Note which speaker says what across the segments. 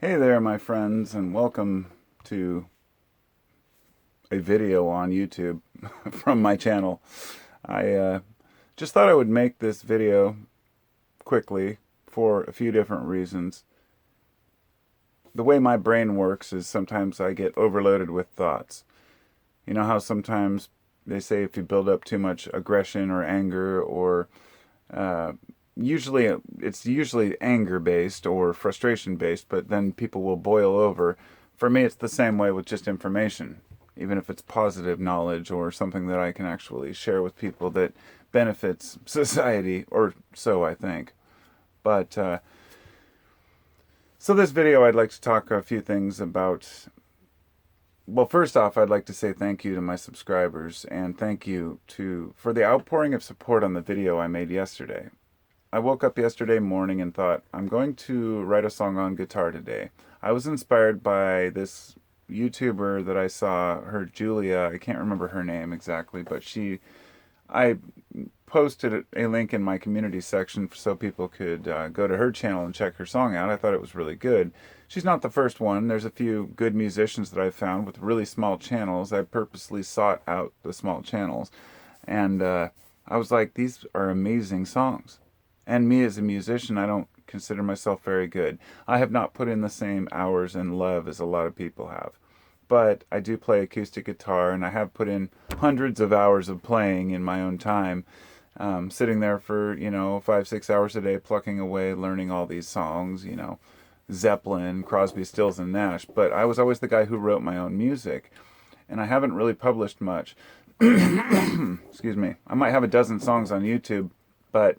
Speaker 1: Hey there, my friends, and welcome to a video on YouTube from my channel. I just thought I would make this video quickly for a few different reasons. The way my brain works is sometimes I get overloaded with thoughts. You know how sometimes they say if you build up too much aggression or anger or uh, it's usually anger based or frustration based, but then people will boil over. For me, it's the same way with just information, even if it's positive knowledge or something that I can actually share with people that benefits society, or so I think. But so this video, I'd like to talk a few things about. Well, first off, I'd like to say thank you to my subscribers and thank you for the outpouring of support on the video I made yesterday. I woke up yesterday morning and thought, I'm going to write a song on guitar today. I was inspired by this YouTuber that I saw, her Julia, I can't remember her name exactly, but I posted a link in my community section so people could go to her channel and check her song out. I thought it was really good. She's not the first one. There's a few good musicians that I've found with really small channels. I purposely sought out the small channels. And I was like, these are amazing songs. And me as a musician, I don't consider myself very good. I have not put in the same hours and love as a lot of people have. But I do play acoustic guitar, and I have put in hundreds of hours of playing in my own time, sitting there for, 5, 6 hours a day, plucking away, learning all these songs, Zeppelin, Crosby, Stills, and Nash. But I was always the guy who wrote my own music, and I haven't really published much. Excuse me. I might have a dozen songs on YouTube, but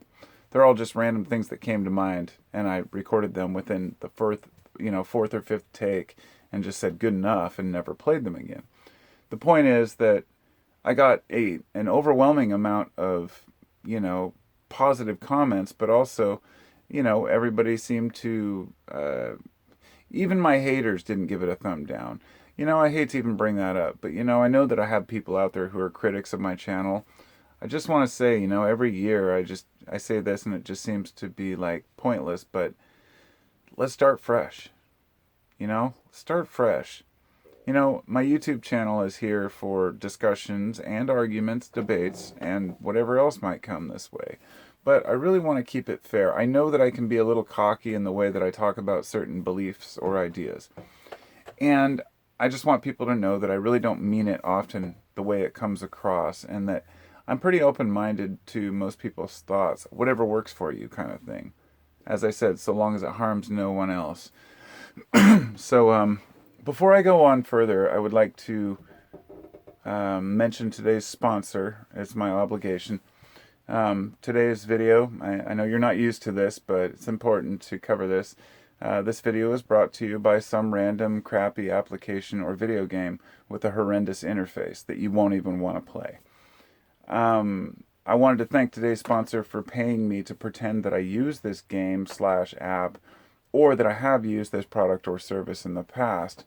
Speaker 1: they're all just random things that came to mind, and I recorded them within the fourth or fifth take, and just said good enough and never played them again. The point is that I got an overwhelming amount of, positive comments, but also, everybody seemed to, even my haters didn't give it a thumb down. I hate to even bring that up, but, I know that I have people out there who are critics of my channel. I just want to say, every year I say this and it just seems to be like pointless, but let's start fresh. Start fresh. My YouTube channel is here for discussions and arguments, debates, and whatever else might come this way. But I really want to keep it fair. I know that I can be a little cocky in the way that I talk about certain beliefs or ideas. And I just want people to know that I really don't mean it often the way it comes across, and that I'm pretty open-minded to most people's thoughts, whatever works for you kind of thing. As I said, so long as it harms no one else. So, before I go on further, I would like to mention today's sponsor. It's my obligation. Today's video, I know you're not used to this, but it's important to cover this. This video is brought to you by some random crappy application or video game with a horrendous interface that you won't even want to play. I wanted to thank today's sponsor for paying me to pretend that I use this game/app, or that I have used this product or service in the past.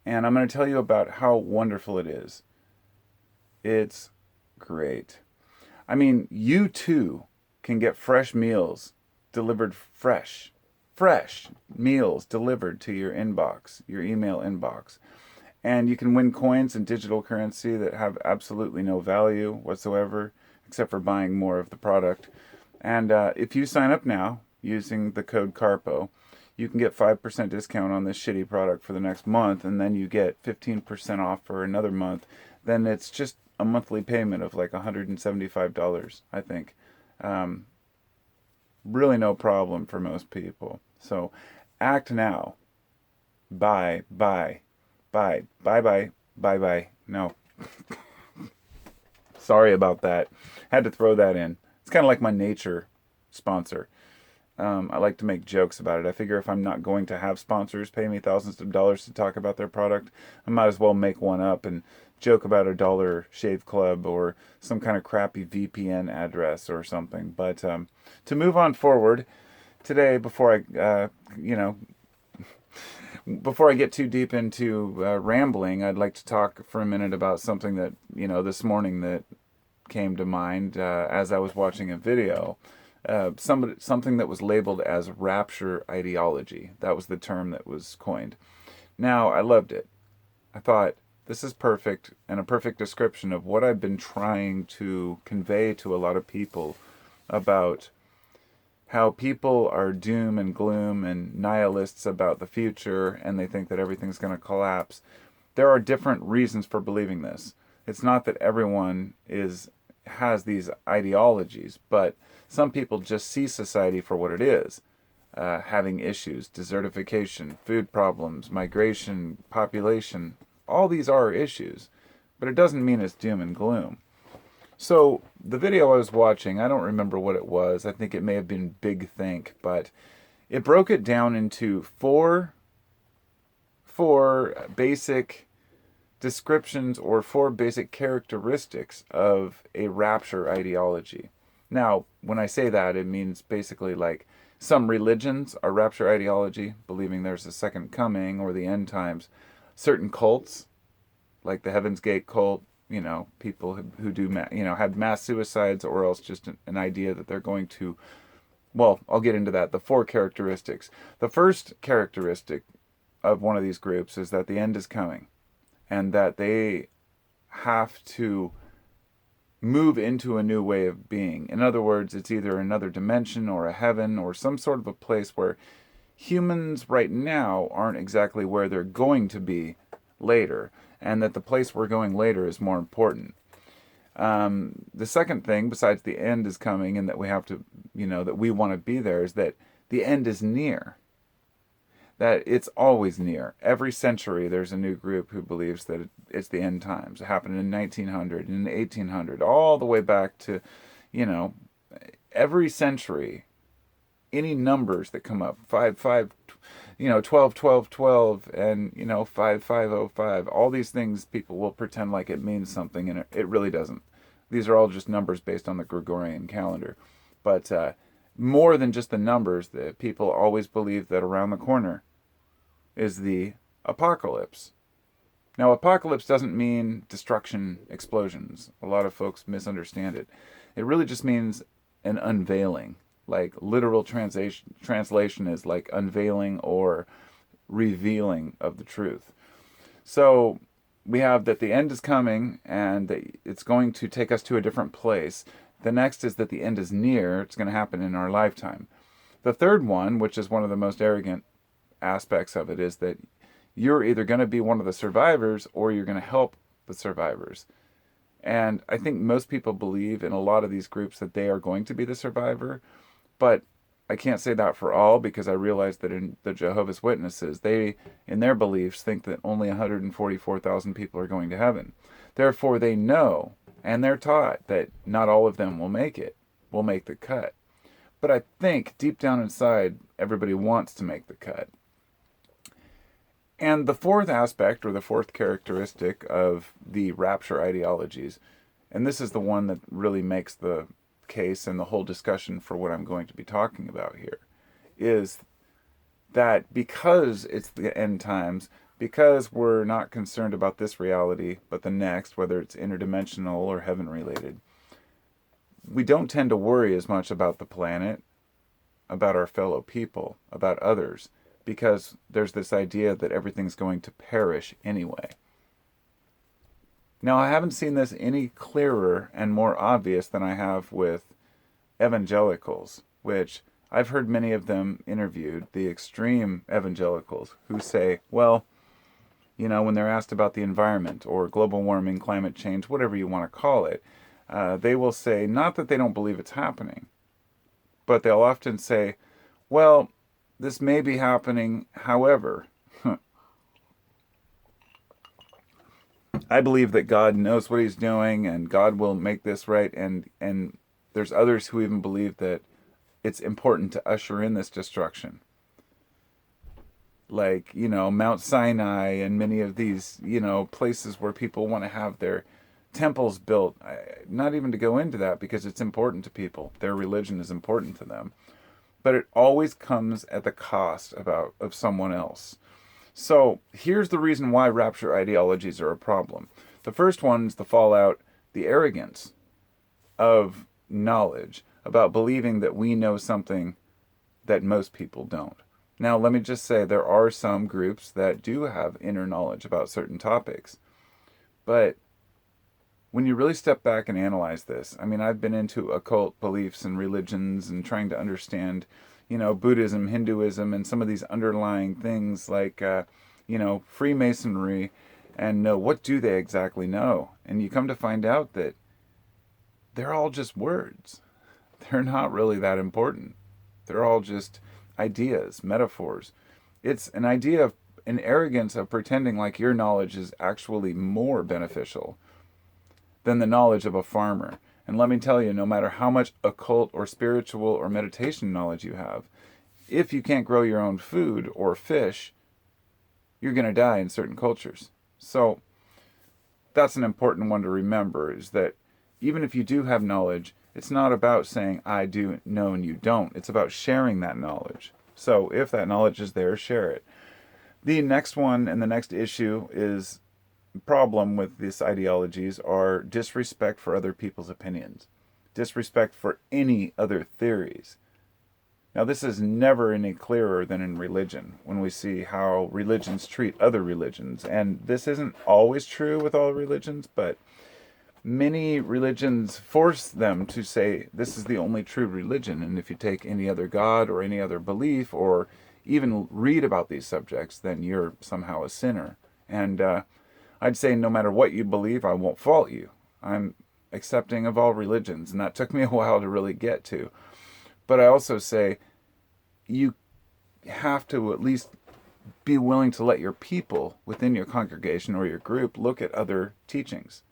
Speaker 1: And I'm going to tell you about how wonderful it is. It's great. I mean, you too can get fresh meals delivered fresh meals delivered to your inbox, your email inbox. And you can win coins and digital currency that have absolutely no value whatsoever, except for buying more of the product. And if you sign up now using the code CARPO, you can get 5% discount on this shitty product for the next month, and then you get 15% off for another month. Then it's just a monthly payment of like $175, I think. Really no problem for most people. So act now. Bye. No. Sorry about that. Had to throw that in. It's kind of like my nature sponsor. I like to make jokes about it. I figure if I'm not going to have sponsors pay me thousands of dollars to talk about their product, I might as well make one up and joke about a Dollar Shave Club or some kind of crappy VPN address or something. But to move on forward, today, before I get too deep into rambling, I'd like to talk for a minute about something that, this morning that came to mind as I was watching a video. something that was labeled as Rapture ideology. That was the term that was coined. Now, I loved it. I thought, this is perfect, and a perfect description of what I've been trying to convey to a lot of people about how people are doom and gloom and nihilists about the future, and they think that everything's going to collapse. There are different reasons for believing this. It's not that everyone has these ideologies, but some people just see society for what it is. Having issues, desertification, food problems, migration, population, all these are issues, but it doesn't mean it's doom and gloom. So the video I was watching, I don't remember what it was. I think it may have been Big Think, but it broke it down into four basic descriptions or four basic characteristics of a rapture ideology. Now, when I say that, it means basically like some religions are rapture ideology, believing there's a second coming or the end times. Certain cults, like the Heaven's Gate cult, people who do, have mass suicides, or else just an idea that they're going to, well, I'll get into that. The four characteristics. The first characteristic of one of these groups is that the end is coming, and that they have to move into a new way of being. In other words, it's either another dimension or a heaven or some sort of a place where humans right now aren't exactly where they're going to be later, and that the place we're going later is more important. The second thing, besides the end is coming and that we have to, that we want to be there, is that the end is near. That it's always near. Every century there's a new group who believes that it's the end times. It happened in 1900, in 1800, all the way back to, every century, any numbers that come up, 5, 12, 12, 12, and, 5, 5, 0, 5, all these things people will pretend like it means something, and it really doesn't. These are all just numbers based on the Gregorian calendar. But more than just the numbers, that people always believe that around the corner is the apocalypse. Now, apocalypse doesn't mean destruction, explosions. A lot of folks misunderstand it. It really just means an unveiling. Like literal translation is like unveiling or revealing of the truth. So we have that the end is coming and that it's going to take us to a different place. The next is that the end is near. It's going to happen in our lifetime. The third one, which is one of the most arrogant aspects of it, is that you're either going to be one of the survivors or you're going to help the survivors. And I think most people believe in a lot of these groups that they are going to be the survivor, but I can't say that for all, because I realize that in the Jehovah's Witnesses, they, in their beliefs, think that only 144,000 people are going to heaven. Therefore, they know, and they're taught, that not all of them will make the cut. But I think deep down inside, everybody wants to make the cut. And the fourth aspect, or the fourth characteristic of the rapture ideologies, and this is the one that really makes the case and the whole discussion for what I'm going to be talking about here, is that because it's the end times, because we're not concerned about this reality, but the next, whether it's interdimensional or heaven related, we don't tend to worry as much about the planet, about our fellow people, about others, because there's this idea that everything's going to perish anyway. Now, I haven't seen this any clearer and more obvious than I have with evangelicals, which I've heard many of them interviewed, the extreme evangelicals, who say, well, when they're asked about the environment or global warming, climate change, whatever you want to call it, they will say, not that they don't believe it's happening, but they'll often say, well, this may be happening, however, I believe that God knows what he's doing and God will make this right, and there's others who even believe that it's important to usher in this destruction. Like, Mount Sinai and many of these, places where people want to have their temples built. Not even to go into that, because it's important to people. Their religion is important to them. But it always comes at the cost of someone else. So here's the reason why rapture ideologies are a problem. The first one is the fallout, the arrogance of knowledge, about believing that we know something that most people don't. Now, let me just say there are some groups that do have inner knowledge about certain topics. But when you really step back and analyze this, I mean, I've been into occult beliefs and religions and trying to understand, Buddhism, Hinduism, and some of these underlying things like, Freemasonry, and know what do they exactly know. And you come to find out that they're all just words. They're not really that important. They're all just ideas, metaphors. It's an idea of an arrogance of pretending like your knowledge is actually more beneficial than the knowledge of a farmer. And let me tell you, no matter how much occult or spiritual or meditation knowledge you have, if you can't grow your own food or fish, you're going to die in certain cultures. So that's an important one to remember, is that even if you do have knowledge, it's not about saying, I do know and you don't. It's about sharing that knowledge. So if that knowledge is there, share it. The next one and the next issue is problem with these ideologies are disrespect for other people's opinions, disrespect for any other theories. Now, this is never any clearer than in religion, when we see how religions treat other religions. And this isn't always true with all religions, but many religions force them to say this is the only true religion. And if you take any other god or any other belief or even read about these subjects, then you're somehow a sinner. And I'd say no matter what you believe, I won't fault you. I'm accepting of all religions, and that took me a while to really get to. But I also say you have to at least be willing to let your people within your congregation or your group look at other teachings.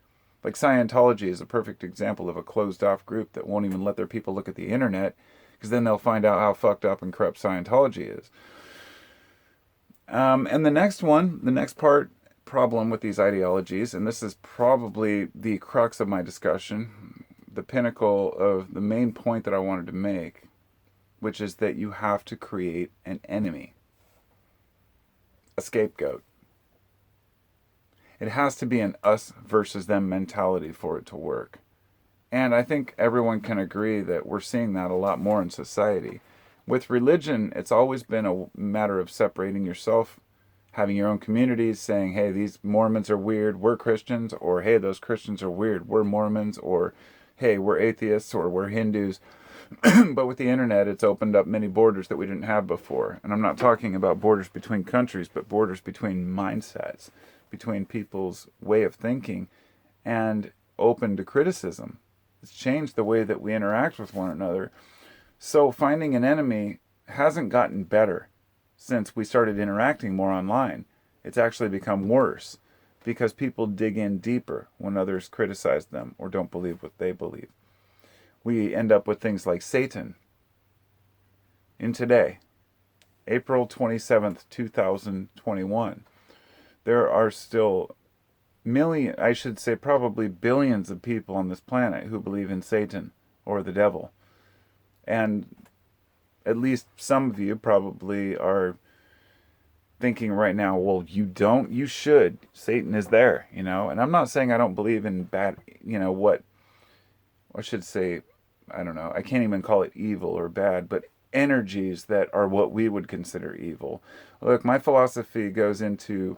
Speaker 1: Like Scientology is a perfect example of a closed-off group that won't even let their people look at the internet, because then they'll find out how fucked up and corrupt Scientology is. And the next problem with these ideologies, and this is probably the crux of my discussion, the pinnacle of the main point that I wanted to make, which is that you have to create an enemy, a scapegoat. It has to be an us versus them mentality for it to work. And I think everyone can agree that we're seeing that a lot more in society. With religion, it's always been a matter of separating yourself, having your own communities, saying, hey, these Mormons are weird, we're Christians, or hey, those Christians are weird, we're Mormons, or hey, we're atheists, or we're Hindus. But with the internet, it's opened up many borders that we didn't have before. And I'm not talking about borders between countries, but borders between mindsets, between people's way of thinking, and open to criticism. It's changed the way that we interact with one another. So finding an enemy hasn't gotten better since we started interacting more online. It's actually become worse because people dig in deeper when others criticize them or don't believe what they believe. We end up with things like Satan. In today, April 27th, 2021, there are still probably billions of people on this planet who believe in Satan or the devil. And at least some of you probably are thinking right now, well, you don't, you should. Satan is there, And I'm not saying I don't believe in bad, I don't know, I can't even call it evil or bad, but energies that are what we would consider evil. Look, my philosophy goes into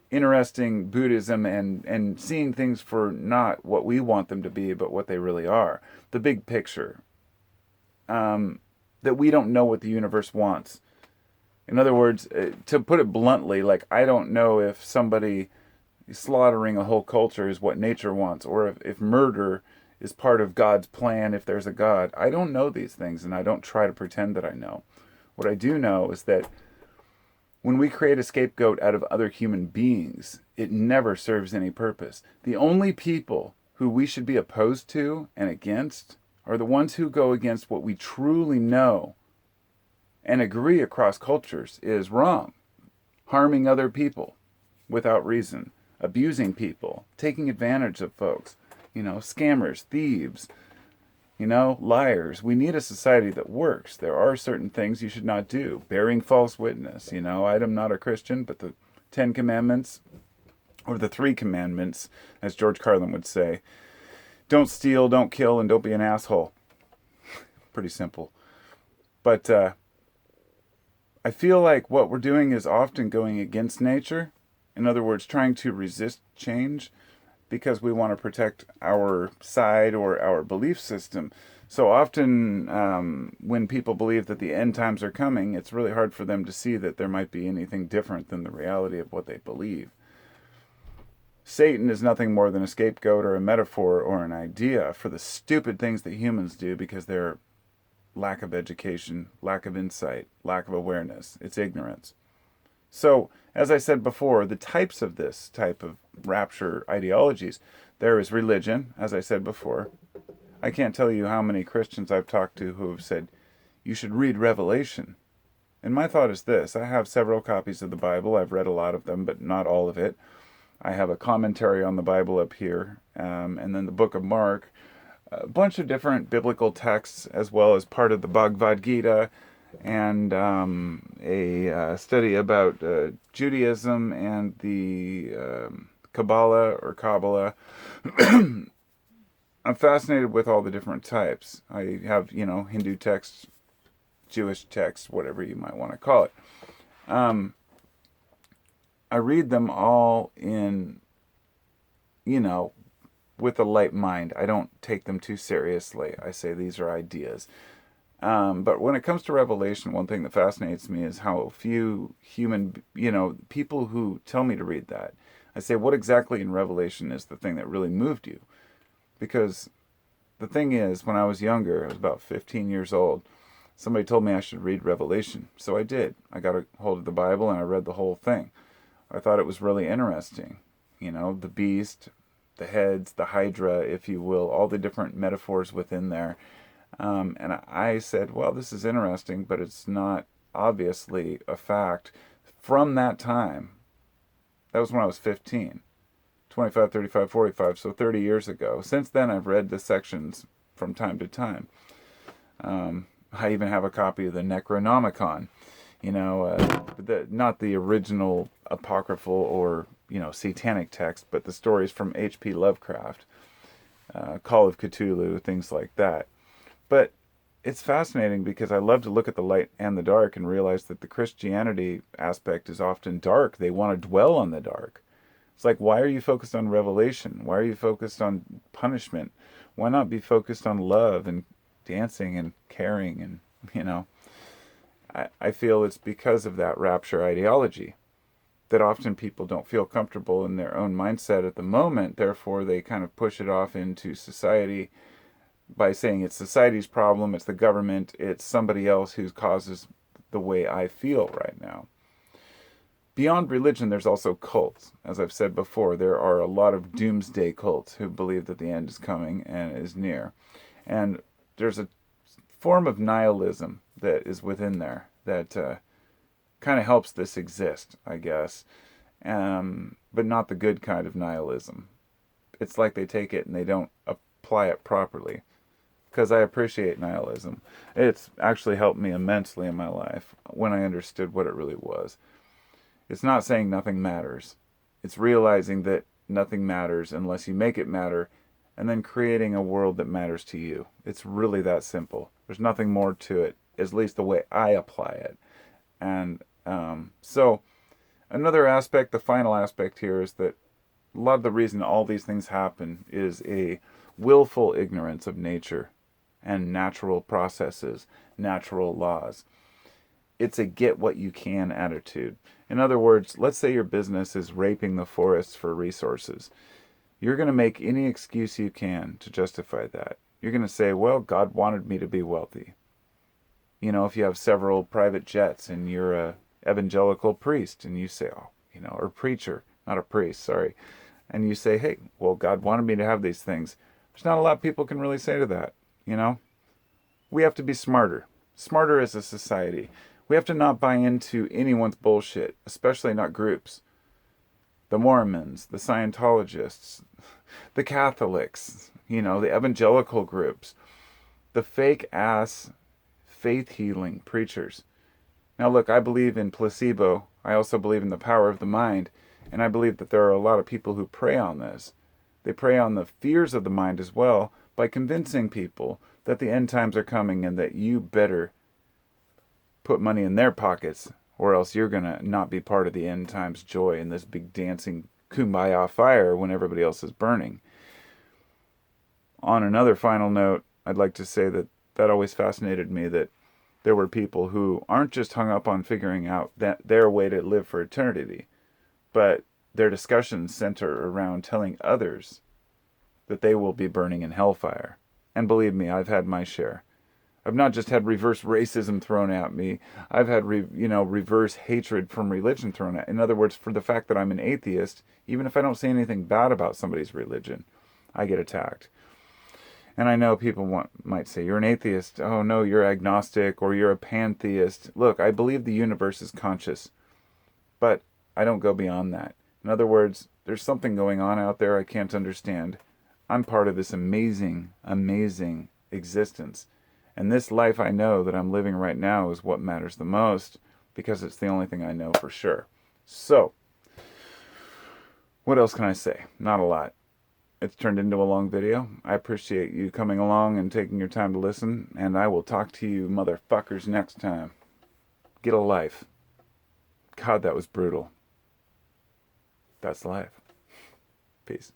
Speaker 1: interesting Buddhism and seeing things for not what we want them to be, but what they really are. The big picture. That we don't know what the universe wants. In other words, to put it bluntly, like I don't know if somebody slaughtering a whole culture is what nature wants, or if murder is part of God's plan, if there's a God. I don't know these things, and I don't try to pretend that I know. What I do know is that when we create a scapegoat out of other human beings, it never serves any purpose. The only people who we should be opposed to and against are the ones who go against what we truly know and agree across cultures is wrong. Harming other people without reason, abusing people, taking advantage of folks, scammers, thieves, liars. We need a society that works. There are certain things you should not do. Bearing false witness. I'm not a Christian, but the 10 Commandments, or the 3 Commandments, as George Carlin would say, don't steal, don't kill, and don't be an asshole. pretty simple. But I feel like what we're doing is often going against nature. In other words, trying to resist change because we want to protect our side or our belief system. So often, when people believe that the end times are coming, it's really hard for them to see that there might be anything different than the reality of what they believe. Satan is nothing more than a scapegoat or a metaphor or an idea for the stupid things that humans do because they're lack of education, lack of insight, lack of awareness. It's ignorance. So, as I said before, the types of this type of rapture ideologies, there is religion, as I said before. I can't tell you how many Christians I've talked to who have said, you should read Revelation. And my thought is this: I have several copies of the Bible. I've read a lot of them, but not all of it. I have a commentary on the Bible up here, and then the book of Mark, a bunch of different biblical texts, as well as part of the Bhagavad Gita, and a study about Judaism and the Kabbalah. I'm fascinated with all the different types. I have, Hindu texts, Jewish texts, whatever you might want to call it. I read them all in, with a light mind. I don't take them too seriously. I say these are ideas. But when it comes to Revelation, one thing that fascinates me is how few people who tell me to read that. I say, what exactly in Revelation is the thing that really moved you? Because the thing is, when I was younger, I was about 15 years old, somebody told me I should read Revelation. So I did. I got a hold of the Bible and I read the whole thing. I thought it was really interesting. The beast, the heads, the hydra, if you will, all the different metaphors within there. And I said, well, this is interesting, but it's not obviously a fact. From that time, that was when I was 15, 25, 35, 45, so 30 years ago. Since then, I've read the sections from time to time. I even have a copy of the Necronomicon, not the original apocryphal or, satanic text, but the stories from H.P. Lovecraft, Call of Cthulhu, things like that. But it's fascinating because I love to look at the light and the dark and realize that the Christianity aspect is often dark. They want to dwell on the dark. It's like, why are you focused on revelation? Why are you focused on punishment? Why not be focused on love and dancing and caring? And, I feel it's because of that rapture ideology that often people don't feel comfortable in their own mindset at the moment. Therefore, they kind of push it off into society by saying it's society's problem, it's the government, it's somebody else who causes the way I feel right now. Beyond religion, there's also cults. As I've said before, there are a lot of doomsday cults who believe that the end is coming and is near. And there's a form of nihilism that is within there that kind of helps this exist, I guess. But not the good kind of nihilism. It's like they take it and they don't apply it properly. Because I appreciate nihilism. It's actually helped me immensely in my life when I understood what it really was. It's not saying nothing matters. It's realizing that nothing matters unless you make it matter, and then creating a world that matters to you. It's really that simple. There's nothing more to it, at least the way I apply it. And so another aspect, the final aspect here, is that a lot of the reason all these things happen is a willful ignorance of nature and natural processes, natural laws. It's a get what you can attitude. In other words, let's say your business is raping the forests for resources. You're going to make any excuse you can to justify that. You're going to say, well, God wanted me to be wealthy. If you have several private jets and you're a evangelical priest and you say, or preacher, not a priest, sorry. And you say, hey, well, God wanted me to have these things. There's not a lot people can really say to that, We have to be smarter as a society. We have to not buy into anyone's bullshit, especially not groups. The Mormons, the Scientologists, the Catholics, the evangelical groups, the fake-ass faith-healing preachers. Now look, I believe in placebo. I also believe in the power of the mind. And I believe that there are a lot of people who prey on this. They prey on the fears of the mind as well by convincing people that the end times are coming and that you better put money in their pockets, or else you're going to not be part of the end times joy in this big dancing kumbaya fire when everybody else is burning. On another final note, I'd like to say that always fascinated me, that there were people who aren't just hung up on figuring out that their way to live for eternity, but their discussions center around telling others that they will be burning in hellfire. And believe me, I've had my share. I've not just had reverse racism thrown at me. I've had, reverse hatred from religion thrown at me. In other words, for the fact that I'm an atheist, even if I don't say anything bad about somebody's religion, I get attacked. And I know people might say, you're an atheist. Oh, no, you're agnostic, or you're a pantheist. Look, I believe the universe is conscious, but I don't go beyond that. In other words, there's something going on out there I can't understand. I'm part of this amazing, amazing existence. And this life I know that I'm living right now is what matters the most, because it's the only thing I know for sure. So, what else can I say? Not a lot. It's turned into a long video. I appreciate you coming along and taking your time to listen, and I will talk to you motherfuckers next time. Get a life. God, that was brutal. That's life. Peace.